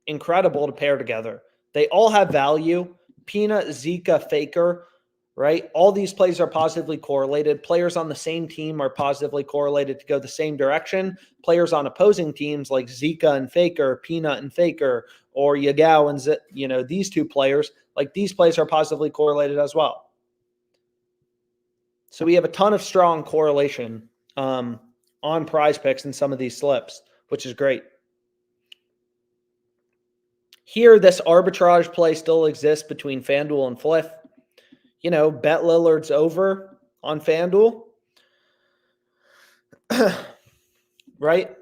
incredible to pair together. They all have value. Peanut, Zika, Faker, right? All these plays are positively correlated. Players on the same team are positively correlated to go the same direction. Players on opposing teams like Zika and Faker, Peanut and Faker, or Yagao and these 2 players, like these plays are positively correlated as well. So we have a ton of strong correlation on PrizePicks in some of these slips, which is great. Here, this arbitrage play still exists between FanDuel and Fliff. Bet Lillard's over on FanDuel, right?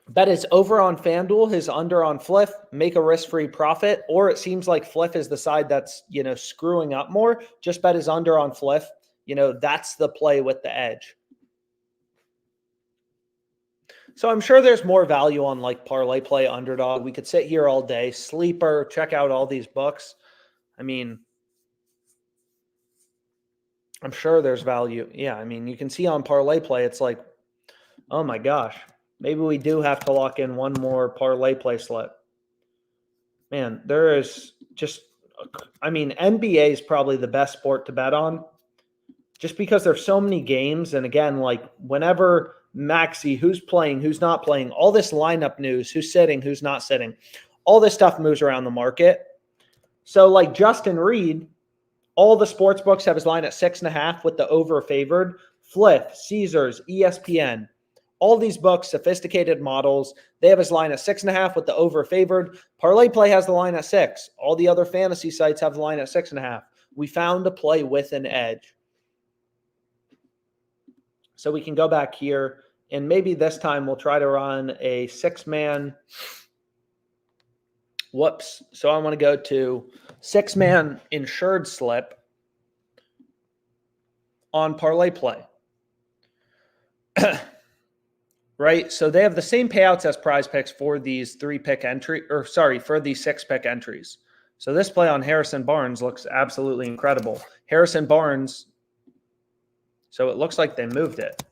Bet is over on FanDuel, his under on Fliff, make a risk-free profit, or it seems like Fliff is the side that's, screwing up more. Just bet his under on Fliff. That's the play with the edge. So I'm sure there's more value on like ParlayPlay, Underdog. We could sit here all day, Sleeper, check out all these books. I mean, I'm sure there's value. Yeah, I mean, you can see on ParlayPlay, it's like, oh my gosh, maybe we do have to lock in one more ParlayPlay slip. Man, there is just, NBA is probably the best sport to bet on just because there's so many games. And again, like whenever Maxi, who's playing, who's not playing, all this lineup news, who's sitting, who's not sitting, all this stuff moves around the market. So like Justin Reed, all the sports books have his line at 6.5 with the over favored. Fliff, Caesars, ESPN, all these books, sophisticated models, they have his line at 6.5 with the over favored. ParlayPlay has the line at 6. All the other fantasy sites have the line at 6.5. We found a play with an edge. So we can go back here, and maybe this time we'll try to run a 6-man. Whoops. So I want to go to 6-man insured slip on ParlayPlay. Right? So they have the same payouts as PrizePicks for these 3-pick entry, for these 6-pick entries. So this play on Harrison Barnes looks absolutely incredible. Harrison Barnes, so it looks like they moved it.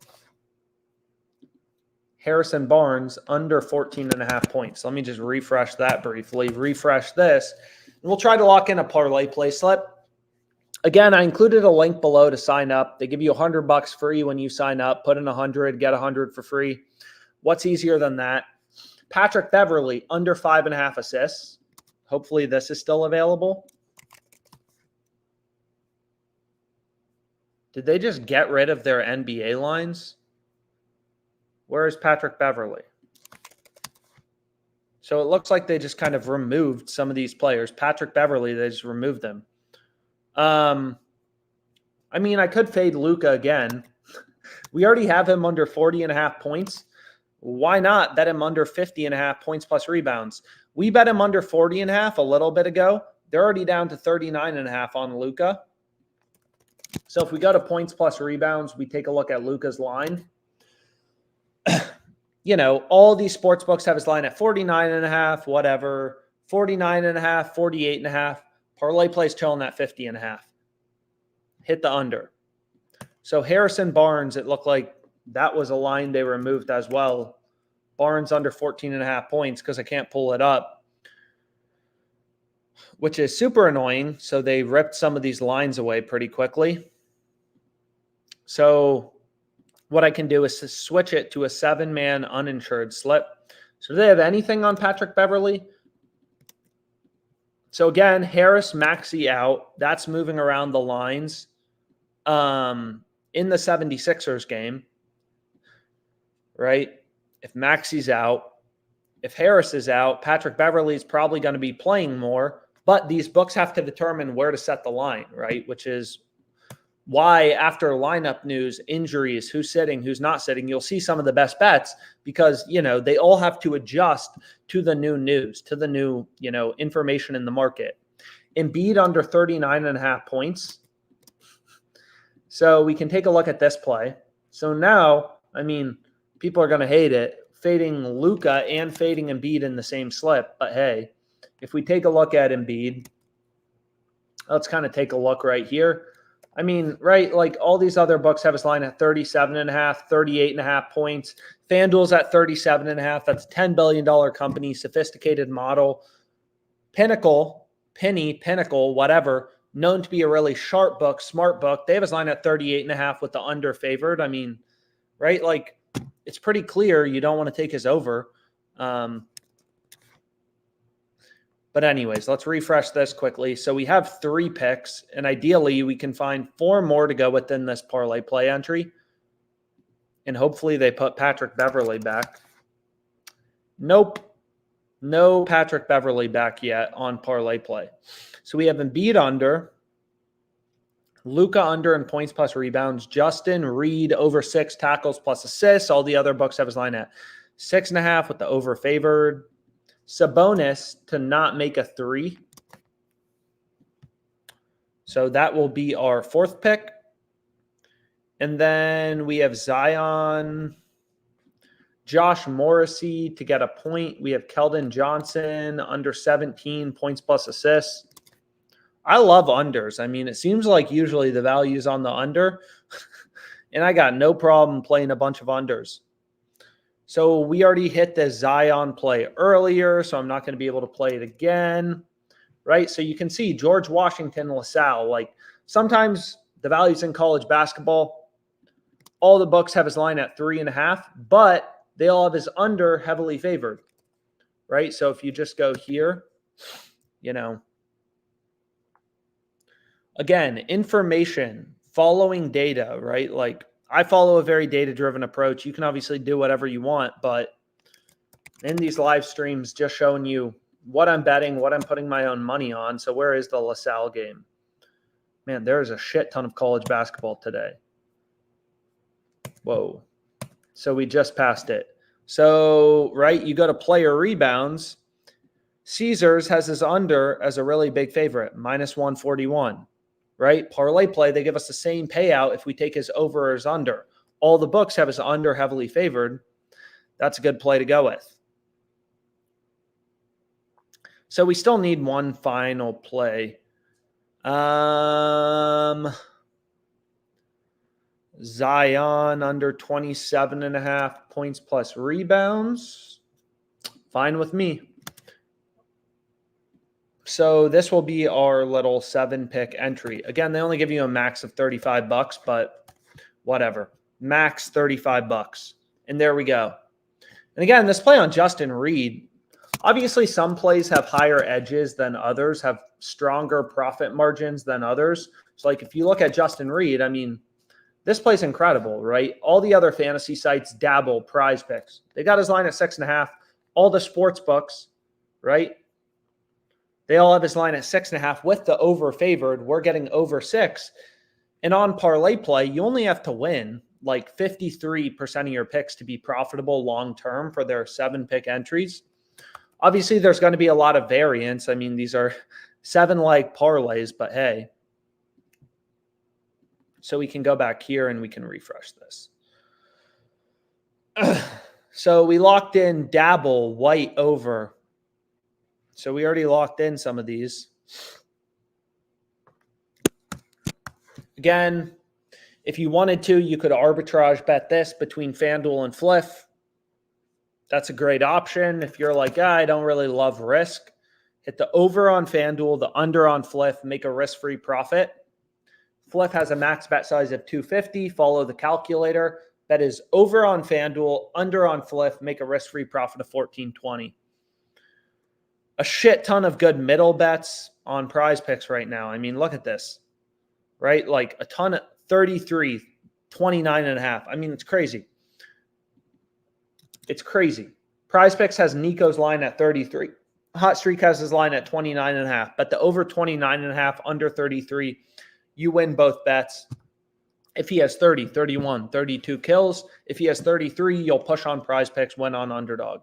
Harrison Barnes under 14.5 points. Let me just refresh that briefly. Refresh this. And we'll try to lock in a ParlayPlay slip. Again, I included a link below to sign up. They give you $100 free when you sign up. Put in 100, get 100 for free. What's easier than that? Patrick Beverley under 5.5 assists. Hopefully this is still available. Did they just get rid of their NBA lines? Where is Patrick Beverley? So it looks like they just kind of removed some of these players. Patrick Beverley, they just removed them. I could fade Luka again. We already have him under 40.5 points. Why not bet him under 50.5 points plus rebounds? We bet him under 40.5 a little bit ago. They're already down to 39.5 on Luka. So if we go to points plus rebounds, we take a look at Luka's line. All these sports books have his line at 49.5, whatever, 49.5, 48.5. ParlayPlay's chilling at 50.5. Hit the under. So Harrison Barnes, it looked like That was a line they removed as well. Barnes under 14.5 points because I can't pull it up, which is super annoying. So they ripped some of these lines away pretty quickly. So what I can do is to switch it to a 7-man uninsured slip. So do they have anything on Patrick Beverley? So again, Harris, Maxey out. That's moving around the lines in the 76ers game, right? If Maxey's out, if Harris is out, Patrick Beverley is probably going to be playing more, but these books have to determine where to set the line, right? Which is why after lineup news, injuries, who's sitting, who's not sitting, you'll see some of the best bets because, they all have to adjust to the new news, to the new, information in the market. Embiid under 39.5 points. So we can take a look at this play. So now, people are going to hate it, fading Luka and fading Embiid in the same slip. But hey, if we take a look at Embiid, let's kind of take a look right here. Right, like all these other books have his line at 37.5, 38.5 points. FanDuel's at 37.5. That's a $10 billion company, sophisticated model. Pinnacle, whatever, known to be a really sharp book, smart book. They have his line at 38.5 with the under favored. Right, like it's pretty clear you don't want to take his over. But anyways, let's refresh this quickly. So we have 3 picks, and ideally we can find 4 more to go within this parlay play entry. And hopefully they put Patrick Beverley back. Nope. No Patrick Beverley back yet on parlay play. So we have Embiid under, Luka under in points plus rebounds, Justin Reed over 6 tackles plus assists. All the other books have his line at 6.5 with the over favored. Sabonis to not make a 3. So that will be our 4th pick. And then we have Zion, Josh Morrissey to get a point. We have Keldon Johnson under 17 points plus assists. I love unders. It seems like usually the value is on the under. And I got no problem playing a bunch of unders. So we already hit the Zion play earlier, so I'm not going to be able to play it again, right? So you can see George Washington, LaSalle, like sometimes the values in college basketball, all the books have his line at 3.5, but they all have his under heavily favored, right? So if you just go here, again, information, following data, right? Like I follow a very data-driven approach. You can obviously do whatever you want, but in these live streams, just showing you what I'm betting, what I'm putting my own money on. So where is the LaSalle game? Man, there's a shit ton of college basketball today. Whoa. So we just passed it. So, right, you go to player rebounds. Caesars has his under as a really big favorite, minus 141. Right? Parlay play, they give us the same payout if we take his over or his under. All the books have his under heavily favored. That's a good play to go with. So we still need one final play. Zion under 27.5 points plus rebounds. Fine with me. So this will be our little 7-pick entry. Again, they only give you a max of $35, but whatever. Max $35. And there we go. And again, this play on Justin Reed, obviously some plays have higher edges than others, have stronger profit margins than others. So like if you look at Justin Reed, this play's incredible, right? All the other fantasy sites, Dabble, PrizePicks, they got his line at 6.5. All the sports books, right? They all have his line at 6.5 with the over favored. We're getting over 6. And on parlay play, you only have to win like 53% of your picks to be profitable long-term for their 7-pick entries. Obviously, there's going to be a lot of variance. These are 7-leg parlays, but hey. So we can go back here and we can refresh this. So we locked in Dabble, white over. So we already locked in some of these. Again, If you wanted to, you could arbitrage bet this between FanDuel and Fliff. That's a great option. If you're like, I don't really love risk, hit the over on FanDuel, the under on Fliff, make a risk-free profit. Fliff has a max bet size of 250. Follow the calculator. Bet is over on FanDuel, under on Fliff, make a risk-free profit of 1420. A shit ton of good middle bets on PrizePicks right now. I mean, look at this, right? Like a ton of 33, 29.5. I mean, it's crazy. It's crazy. PrizePicks has Nico's line at 33. Hot Streak has his line at 29.5. But the over 29.5, under 33, you win both bets. If he has 30, 31, 32 kills, if he has 33, you'll push on PrizePicks, win on Underdog.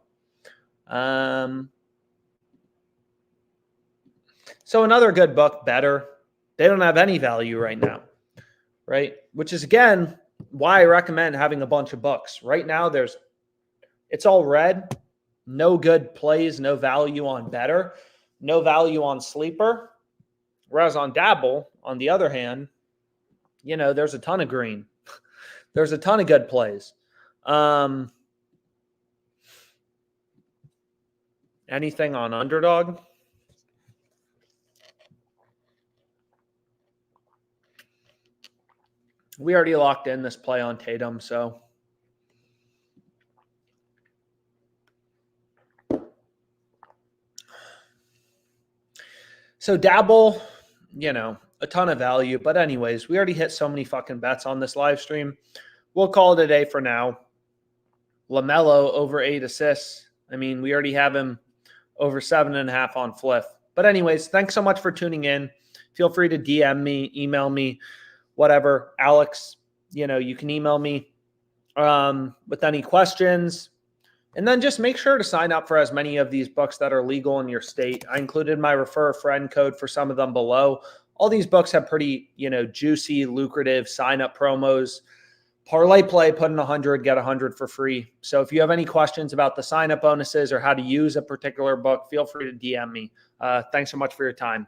So another good book, Better. They don't have any value right now, right? Which is, again, why I recommend having a bunch of books. Right now, it's all red. No good plays, no value on Better, no value on Sleeper. Whereas on Dabble, on the other hand, there's a ton of green. There's a ton of good plays. Anything on Underdog? We already locked in this play on Tatum, so. So Dabble, a ton of value. But anyways, we already hit so many fucking bets on this live stream. We'll call it a day for now. LaMelo over 8 assists. I mean, we already have him over 7.5 on Fliff. But anyways, thanks so much for tuning in. Feel free to DM me, email me, whatever. Alex, you can email me with any questions. And then just make sure to sign up for as many of these books that are legal in your state. I included my refer a friend code for some of them below. All these books have pretty, juicy, lucrative sign-up promos. ParlayPlay, put in 100, get 100 for free. So if you have any questions about the sign-up bonuses or how to use a particular book, feel free to DM me. Thanks so much for your time.